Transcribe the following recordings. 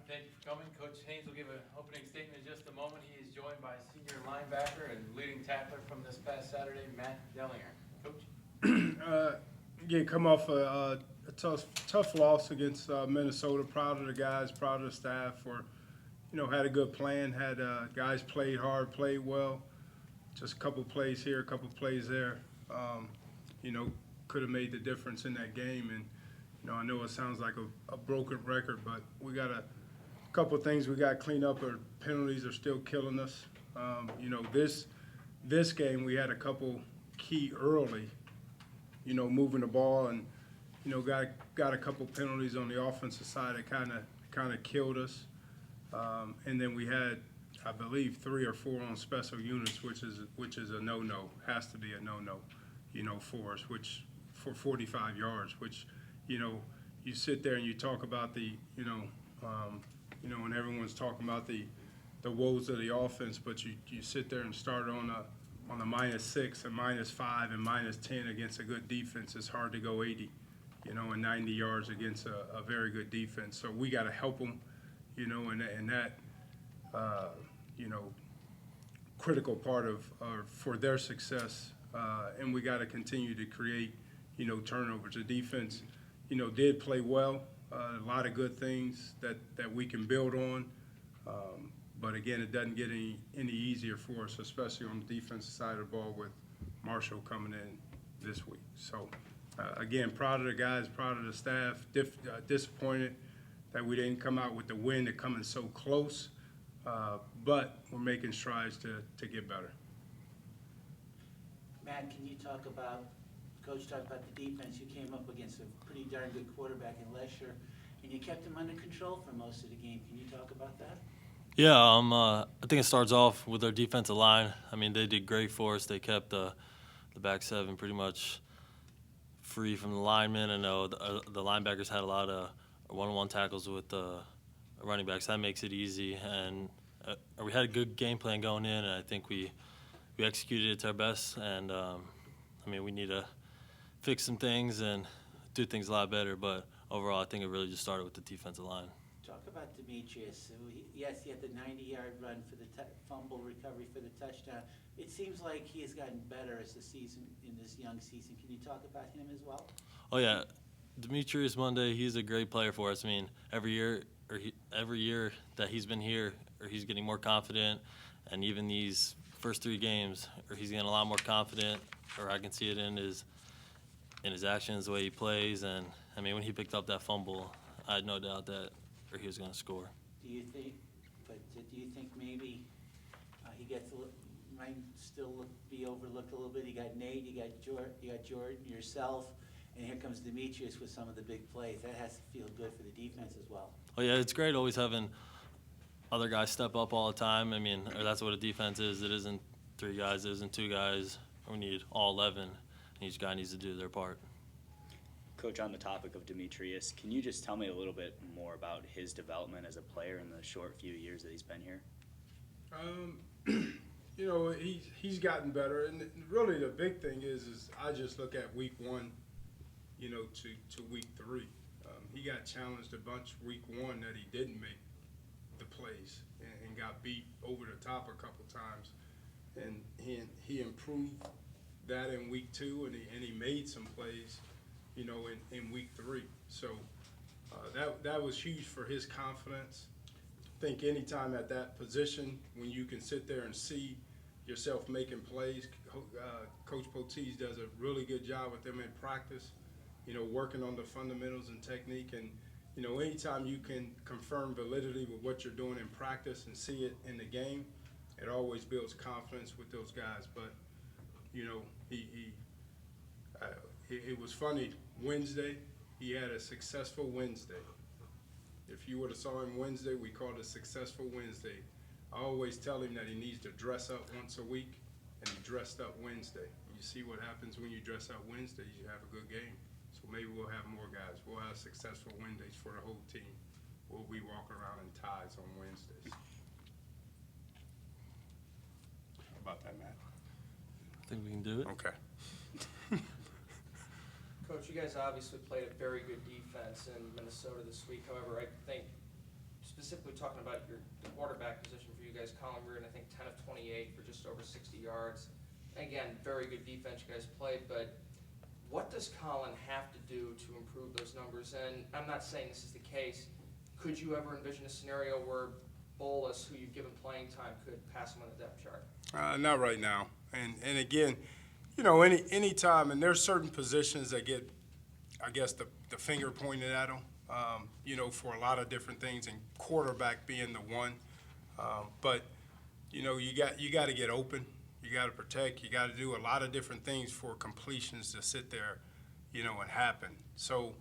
Thank you for coming. Coach Haynes will give an opening statement in just a moment. He is joined by senior linebacker and leading tackler from this past Saturday, Matt Dellinger. Coach? Yeah, come off a tough loss against Minnesota. Proud of the guys, proud of the staff for, had a good plan. Had guys played hard, played well. Just a couple plays here, a couple plays there. Could have made the difference in that game. And I know it sounds like a broken record, but we got a couple things we got to clean up. Our penalties are still killing us. This game we had a couple key early. Moving the ball and, got a couple penalties on the offensive side that kind of killed us. And then we had, I believe, 3 or 4 on special units, which is a no-no, has to be a no-no, for us, which for 45 yards, which, you sit there and you talk about the, and everyone's talking about the woes of the offense, but you sit there and start on a -6 and -5 and -10 against a good defense. It's hard to go 80, and 90 yards against a very good defense. So we got to help them, and that, critical part of for their success. And we got to continue to create, turnovers. The defense, did play well. A lot of good things that we can build on. But again, it doesn't get any easier for us, especially on the defensive side of the ball with Marshall coming in this week. So, again, proud of the guys, proud of the staff. Disappointed that we didn't come out with the win to coming so close, but we're making strides to get better. Matt, can you talk about, Coach talked about the defense. You came up against a pretty darn good quarterback in Lesher, and you kept him under control for most of the game. Can you talk about that? Yeah, I think it starts off with our defensive line. I mean, they did great for us. They kept the back seven pretty much free from the linemen. I know the linebackers had a lot of one-on-one tackles with the running backs. That makes it easy. And we had a good game plan going in, and I think we executed it to our best. And, we need to fix some things and do things a lot better. But overall, I think it really just started with the defensive line. Talk about Demetrius. Yes, he had the 90-yard run for the fumble recovery for the touchdown. It seems like he has gotten better as the season, in this young season. Can you talk about him as well? Oh, yeah. Demetrius Monday, he's a great player for us. I mean, every year that he's been here, he's getting more confident. And even these first 3 games, he's getting a lot more confident, or I can see it in his actions, the way he plays. And, when he picked up that fumble, I had no doubt that he was going to score. Do you think maybe he might still be overlooked a little bit? You got Nate, you got Jordan, yourself, and here comes Demetrius with some of the big plays. That has to feel good for the defense as well. Oh, yeah, it's great always having other guys step up all the time. That's what a defense is. It isn't 3 guys, it isn't 2 guys. We need all 11, and each guy needs to do their part. Coach, on the topic of Demetrius, can you just tell me a little bit more about his development as a player in the short few years that he's been here? He's gotten better, and really the big thing is I just look at week 1, to week 3. He got challenged a bunch week 1 that he didn't make the plays and got beat over the top a couple times, and he improved that in week 2, and he made some plays, in week 3. So that was huge for his confidence. I think anytime at that position, when you can sit there and see yourself making plays, Coach Poteet does a really good job with them in practice, working on the fundamentals and technique. And, anytime you can confirm validity with what you're doing in practice and see it in the game, it always builds confidence with those guys. But, it was funny. Wednesday, he had a successful Wednesday. If you would have saw him Wednesday, we called it a successful Wednesday. I always tell him that he needs to dress up once a week, and he dressed up Wednesday. You see what happens when you dress up Wednesdays, you have a good game. So maybe we'll have more guys. We'll have successful Wednesdays for the whole team. We'll be walking around in ties on Wednesdays. How about that, Matt? I think we can do it. Okay. Coach, you guys obviously played a very good defense in Minnesota this week. However, I think specifically talking about the quarterback position for you guys. Colin Reardon, I think 10 of 28 for just over 60 yards. Again, very good defense you guys played, but what does Colin have to do to improve those numbers? And I'm not saying this is the case. Could you ever envision a scenario where Bolus, who you've given playing time, could pass him on the depth chart? Not right now. And again, you know, any time, and there's certain positions that get, I guess, the finger pointed at them, you know, for a lot of different things, and quarterback being the one. But, you know, you got to get open. You got to protect. You got to do a lot of different things for completions to sit there, you know, and happen. So,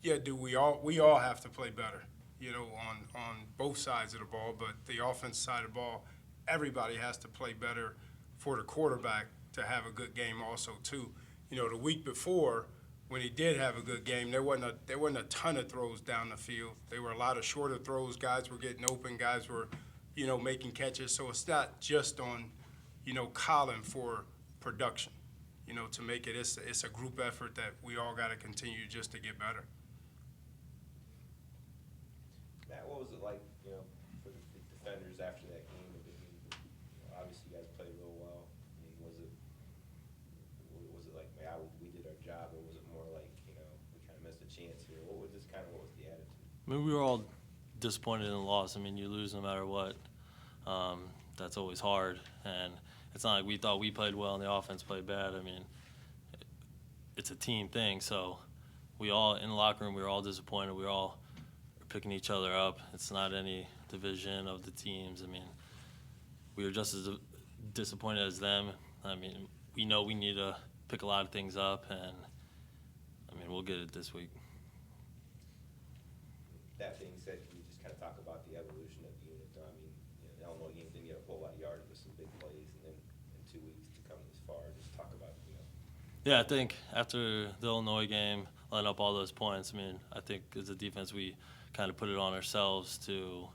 yeah, we all have to play better, you know, on both sides of the ball. But the offense side of the ball, everybody has to play better for the quarterback to have a good game also too. You know, the week before, when he did have a good game, there wasn't a ton of throws down the field. There were a lot of shorter throws. Guys were getting open. Guys were, you know, making catches. So it's not just on, you know, Colin for production. You know, to make it, it's a group effort that we all got to continue just to get better. Matt, what was it like, you know, for the defenders after that game? I mean, obviously you guys played real well. I mean, was it like, yeah, we did our job, or was it more like, you know, we kind of missed a chance here? What was the attitude? I mean, we were all disappointed in the loss. I mean, you lose no matter what. That's always hard, and it's not like we thought we played well and the offense played bad. I mean, it's a team thing. So we all, in the locker room, we were all disappointed. We were all picking each other up. It's not any division of the teams. I mean, we were just as disappointed as them. I mean, we know we need to pick a lot of things up, and I mean, we'll get it this week. That being said, can you just kind of talk about the evolution of the unit? I mean, you know, the Illinois game didn't get a whole lot of yards with some big plays, and then in 2 weeks to come this far. Just talk about, you know. Yeah, I think after the Illinois game, line up all those points, I mean, I think as a defense we kind of put it on ourselves to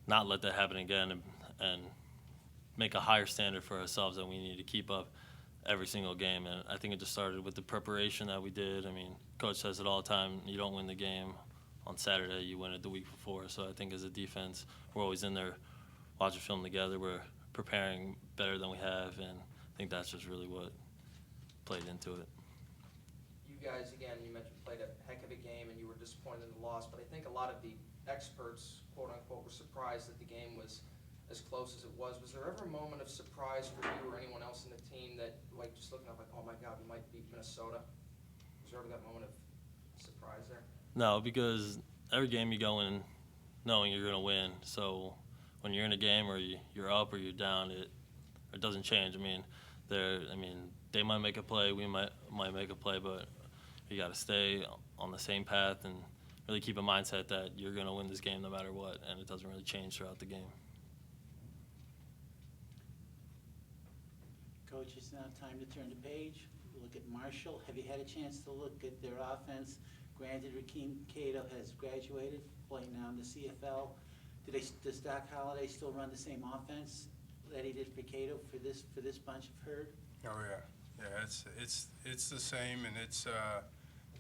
not let that happen again, and make a higher standard for ourselves that we need to keep up every single game. And I think it just started with the preparation that we did. I mean, Coach says it all the time, you don't win the game on Saturday, you win it the week before. So I think as a defense, we're always in there watching film together. We're preparing better than we have, and I think that's just really what played into it. You guys, again, you mentioned played a heck of a game and you were disappointed in the loss, but I think a lot of the experts, quote unquote, were surprised that the game was as close as it was. Was there ever a moment of surprise for you or anyone else in the team that, like, just looking up like, oh my God, we might beat Minnesota? Was there ever that moment of surprise there? No, because every game you go in knowing you're going to win. So when you're in a game or you're up or you're down, it doesn't change. I mean, they might make a play, we might make a play, but you got to stay on the same path and really keep a mindset that you're going to win this game no matter what, and it doesn't really change throughout the game. Coach, it's now time to turn the page. Look at Marshall. Have you had a chance to look at their offense? Granted, Rakeem Cato has graduated, playing now in the CFL. Does Doc Holliday still run the same offense that he did for Cato for this bunch of Herd? Oh yeah, it's the same, and it's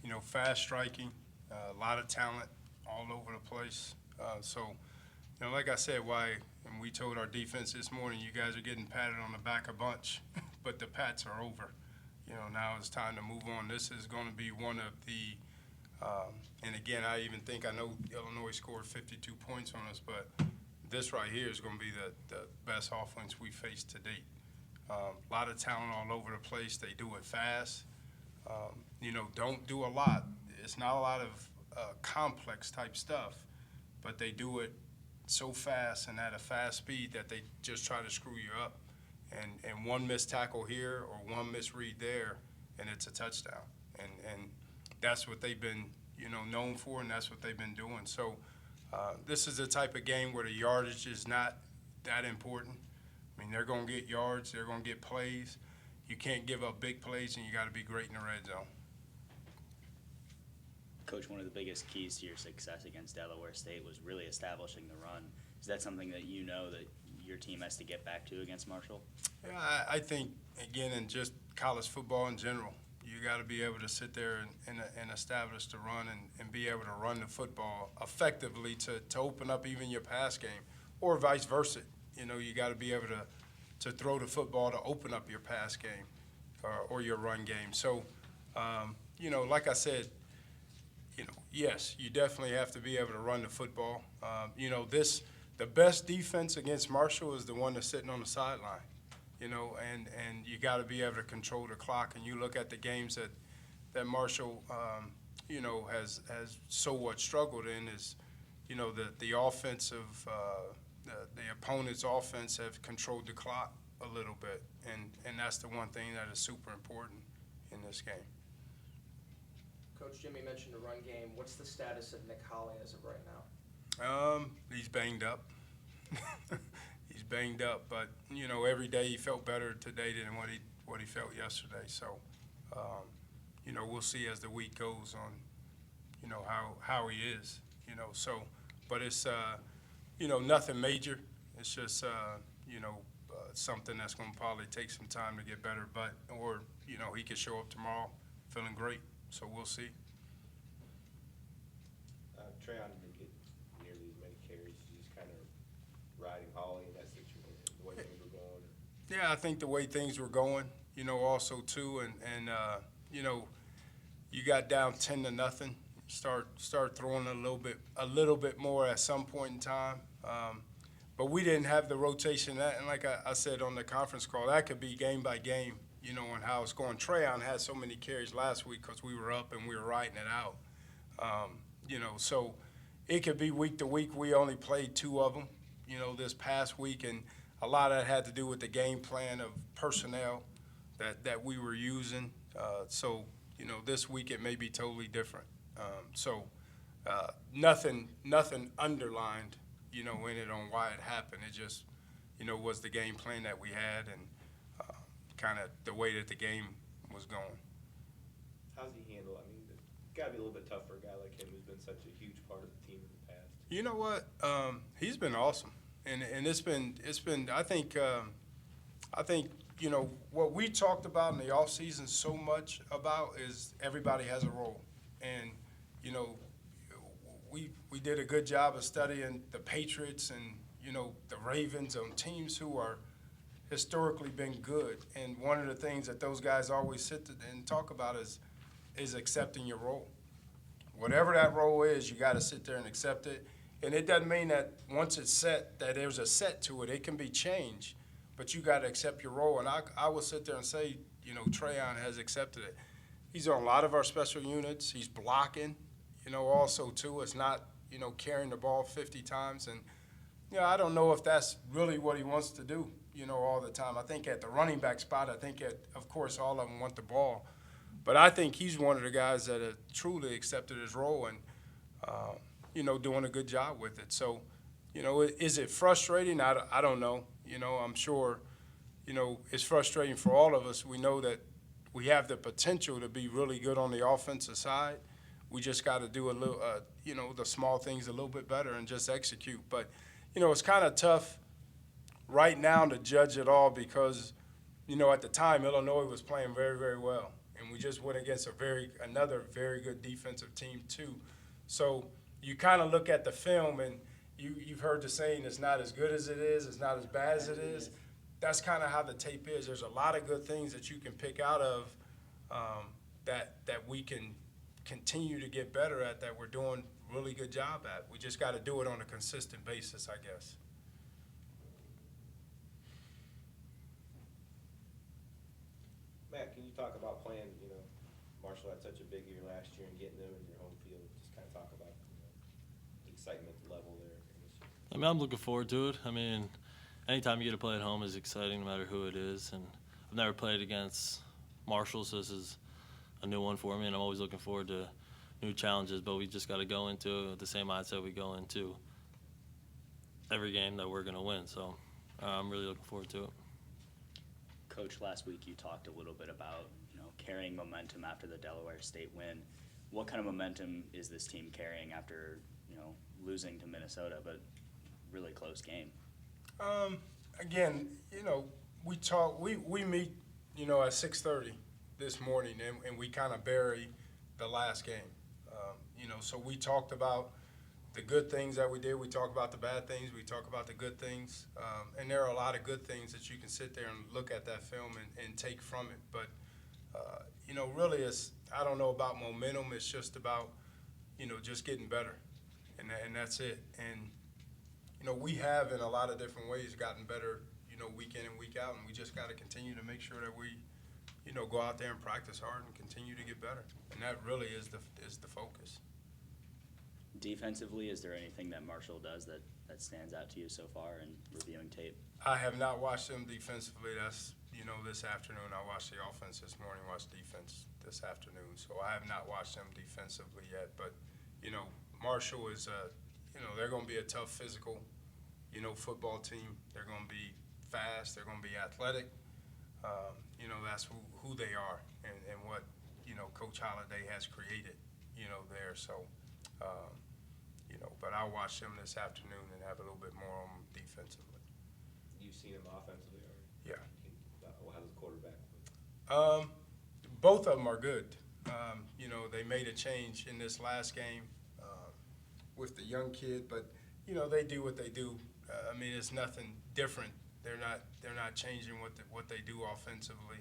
you know, fast striking, a lot of talent all over the place. So, you know, like I said, and we told our defense this morning, you guys are getting patted on the back a bunch, but the pats are over. You know, now it's time to move on. This is going to be one of the, and again, I know Illinois scored 52 points on us, but this right here is going to be the best offense we faced to date. A lot of talent all over the place. They do it fast. You know, don't do a lot. It's not a lot of complex type stuff, but they do it so fast and at a fast speed that they just try to screw you up. And one missed tackle here or one misread there, and it's a touchdown. And that's what they've been, you know, known for, and that's what they've been doing. So this is the type of game where the yardage is not that important. I mean, they're going to get yards, they're going to get plays. You can't give up big plays, and you got to be great in the red zone. Coach, one of the biggest keys to your success against Delaware State was really establishing the run. Is that something that you know that your team has to get back to against Marshall? Yeah, I think, again, in just college football in general, You got to be able to sit there and establish the run and be able to run the football effectively to open up even your pass game, or vice versa. You know, you got to be able to throw the football to open up your pass game or your run game. So, you know, like I said, you know, yes, you definitely have to be able to run the football. You know, the best defense against Marshall is the one that's sitting on the sideline. You know, and you got to be able to control the clock. And you look at the games that Marshall, you know, has somewhat struggled in is, you know, the offensive, the opponent's offense have controlled the clock a little bit, and that's the one thing that is super important in this game. Coach Jimmy mentioned the run game. What's the status of Nick Holly as of right now? He's banged up. He's banged up, but you know, every day he felt better today than what he felt yesterday. So, you know, we'll see as the week goes on, you know, how he is. You know, so, but it's you know, nothing major. It's just you know, something that's going to probably take some time to get better. But or you know, he could show up tomorrow feeling great. So we'll see. Trayon didn't get nearly as many carries. He's just kind of riding Holly in that situation, the way things were going. Yeah, I think the way things were going, you know, also too, and you know, you got down 10-0. Start throwing a little bit more at some point in time. But we didn't have the rotation that, and like I said on the conference call, that could be game by game, you know, on how it's going. Trayon had so many carries last week because we were up and we were riding it out. You know, so it could be week to week. We only played 2 of them, you know, this past week, and a lot of that had to do with the game plan of personnel that we were using. So, you know, this week it may be totally different. So nothing underlined, you know, in it on why it happened. It just, you know, was the game plan that we had and kind of the way that the game was going. How's he handle? I mean, it's got to be a little bit tough for a guy like him who's been such a huge part of the team in the past. You know what? He's been awesome, and it's been. I think you know what we talked about in the offseason so much about is everybody has a role, and you know we did a good job of studying the Patriots and you know the Ravens on teams who are historically been good, and one of the things that those guys always sit and talk about is accepting your role. Whatever that role is, you got to sit there and accept it. And it doesn't mean that once it's set, that there's a set to it. It can be changed, but you got to accept your role. And I will sit there and say, you know, Trayon has accepted it. He's on a lot of our special units. He's blocking, you know, also too. It's not, you know, carrying the ball 50 times. And, you know, I don't know if that's really what he wants to do, you know, all the time. I think at the running back spot, of course, all of them want the ball. But I think he's one of the guys that have truly accepted his role and, you know, doing a good job with it. So, you know, is it frustrating? I don't know. You know, I'm sure, you know, it's frustrating for all of us. We know that we have the potential to be really good on the offensive side. We just got to do a little, you know, the small things a little bit better and just execute. But, you know, it's kind of tough right now to judge it all because, you know, at the time, Illinois was playing very, very well. And we just went against another very good defensive team too. So you kind of look at the film and you've heard the saying, it's not as good as it is, it's not as bad as it is. That's kind of how the tape is. There's a lot of good things that you can pick out of that we can continue to get better at, that we're doing a really good job at. We just got to do it on a consistent basis, I guess. Matt, can you talk about playing, you know, Marshall had such a big year last year and getting them in your home field? Just kind of talk about, you know, the excitement level there. I mean, I'm looking forward to it. I mean, anytime you get to play at home is exciting, no matter who it is. And I've never played against Marshall, so this is a new one for me, and I'm always looking forward to new challenges. But we just got to go into the same mindset we go into every game that we're going to win. So I'm really looking forward to it. Coach, last week you talked a little bit about, you know, carrying momentum after the Delaware State win. What kind of momentum is this team carrying after, you know, losing to Minnesota, but really close game? Again, you know, we meet, you know, at 6:30, this morning, and we kind of bury the last game. You know, so we talked about the good things that we did. We talk about the bad things. We talk about the good things. And there are a lot of good things that you can sit there and look at that film and take from it. But, you know, really I don't know about momentum. It's just about, you know, just getting better. And that's it. And, you know, we have in a lot of different ways gotten better, you know, week in and week out. And we just got to continue to make sure that we, you know, go out there and practice hard and continue to get better. And that really is the focus. Defensively, is there anything that Marshall does that stands out to you so far in reviewing tape? I have not watched them defensively. That's, you know, this afternoon. I watched the offense this morning, watched defense this afternoon. So I have not watched them defensively yet. But, you know, Marshall is, you know, they're going to be a tough physical, you know, football team. They're going to be fast. They're going to be athletic. You know, that's who they are and what, you know, Coach Holliday has created, you know, there. So, you know, but I'll watch them this afternoon and have a little bit more on defensively. You've seen him offensively already? Yeah. How's his quarterback? Both of them are good. You know, they made a change in this last game with the young kid, but you know they do what they do. I mean, it's nothing different. They're not changing what they do offensively.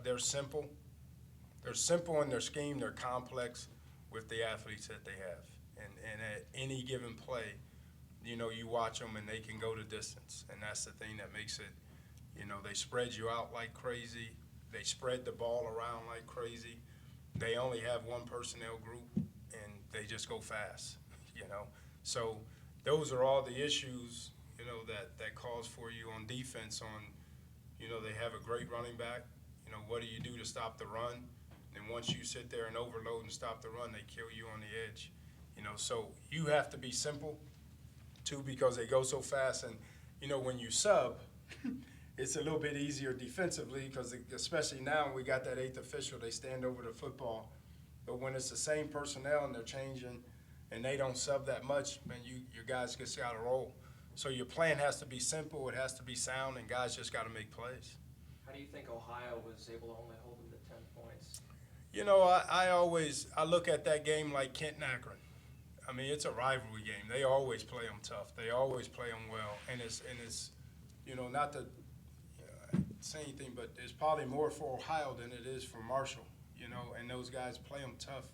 They're simple. They're simple in their scheme. They're complex with the athletes that they have. And at any given play, you know, you watch them and they can go the distance. And that's the thing that makes it, you know, they spread you out like crazy. They spread the ball around like crazy. They only have one personnel group and they just go fast, you know. So those are all the issues, you know, that calls for you on defense on, you know, they have a great running back. You know, what do you do to stop the run? And once you sit there and overload and stop the run, they kill you on the edge. You know, so you have to be simple, too, because they go so fast. And, you know, when you sub, it's a little bit easier defensively because especially now we got that eighth official, they stand over the football. But when it's the same personnel and they're changing and they don't sub that much, man, your guys just got to roll. So your plan has to be simple, it has to be sound, and guys just got to make plays. How do you think Ohio was able to only hold them to 10 points? You know, I look at that game like Kenton Akron. I mean, it's a rivalry game. They always play them tough. They always play them well. And it's you know, not to say anything, but it's probably more for Ohio than it is for Marshall, you know, and those guys play them tough,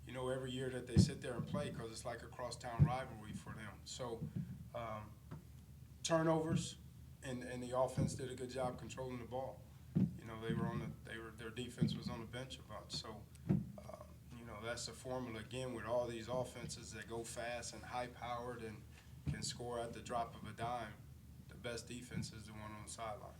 you know, every year that they sit there and play because it's like a crosstown rivalry for them. So turnovers, and the offense did a good job controlling the ball. You know, their defense was on the bench a bunch. So, you know, that's the formula again with all these offenses that go fast and high-powered and can score at the drop of a dime. The best defense is the one on the sideline.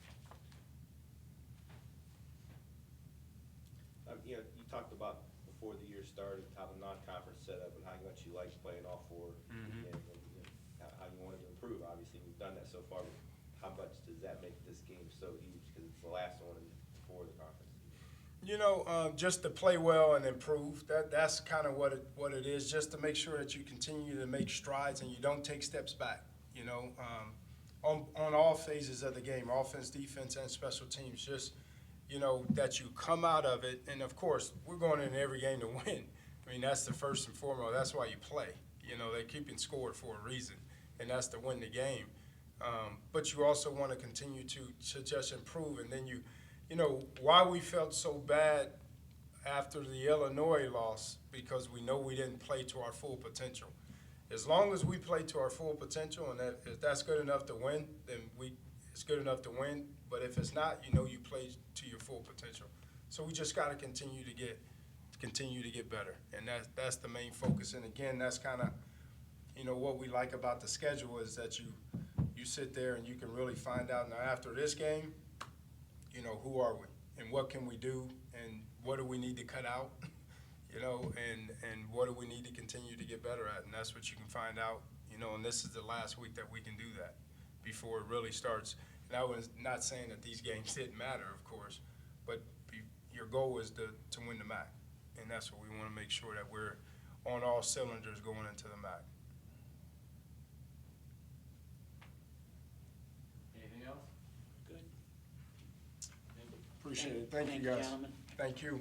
You know, you talked about before the year started how the non-conference setup and how much you like playing all four games and you know, how you wanted to improve. Obviously, we've done that so far. But how much does that make this game so huge? Because it's the last one before the conference. You know, just to play well and improve. That's kind of what it is. Just to make sure that you continue to make strides and you don't take steps back. You know, on all phases of the game, offense, defense, and special teams. Just, you know, that you come out of it. And of course, we're going in every game to win. I mean, that's the first and foremost. That's why you play. You know, they're keeping score for a reason, and that's to win the game. But you also want to continue to just improve. And then you know, why we felt so bad after the Illinois loss, because we know we didn't play to our full potential. As long as we play to our full potential, and if that's good enough to win, then it's good enough to win. But if it's not, you know you play to your full potential. So we just got to continue to get better, and that's the main focus. And again, that's kind of, you know, what we like about the schedule is that you sit there and you can really find out now after this game, you know, who are we and what can we do and what do we need to cut out, you know, and what do we need to continue to get better at, and that's what you can find out, you know, and this is the last week that we can do that before it really starts. And I was not saying that these games didn't matter, of course, but your goal is to win the MAC, and that's what we want to make sure that we're on all cylinders going into the MAC. Anything else? Good. Appreciate it. Thank you, guys. Gentlemen. Thank you.